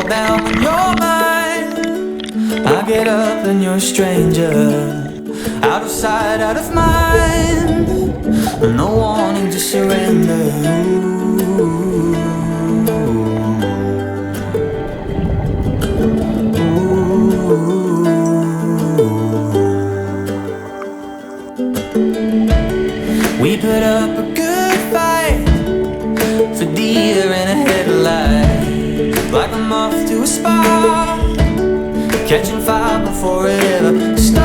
fall down when you're mine. I get up and you're a stranger, out of sight, out of mind. No warning to surrender. We put up a good fight for deer in a headlight, like a moth to a spark, catching fire before it ever starts.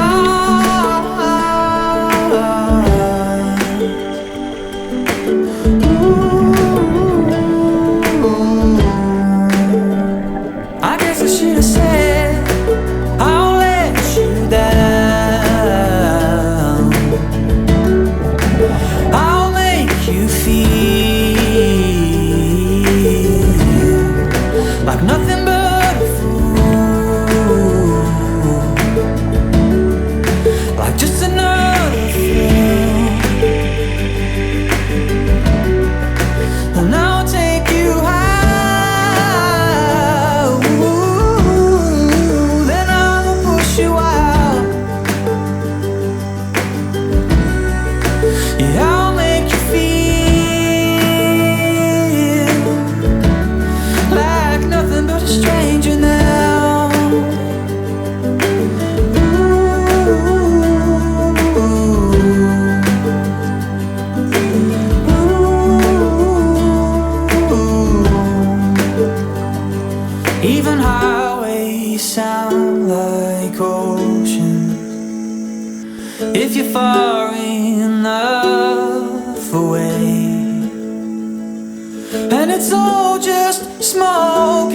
I guess I should have said I'll let you down. I'll make you feel like nothing but a fool, like just another fool. And I'll take you high, ooh, then I'll push you out. Yeah, I'll make you feel like nothing but a stranger now. Even highways sound like oceans if you're far enough away, and it's all just smoke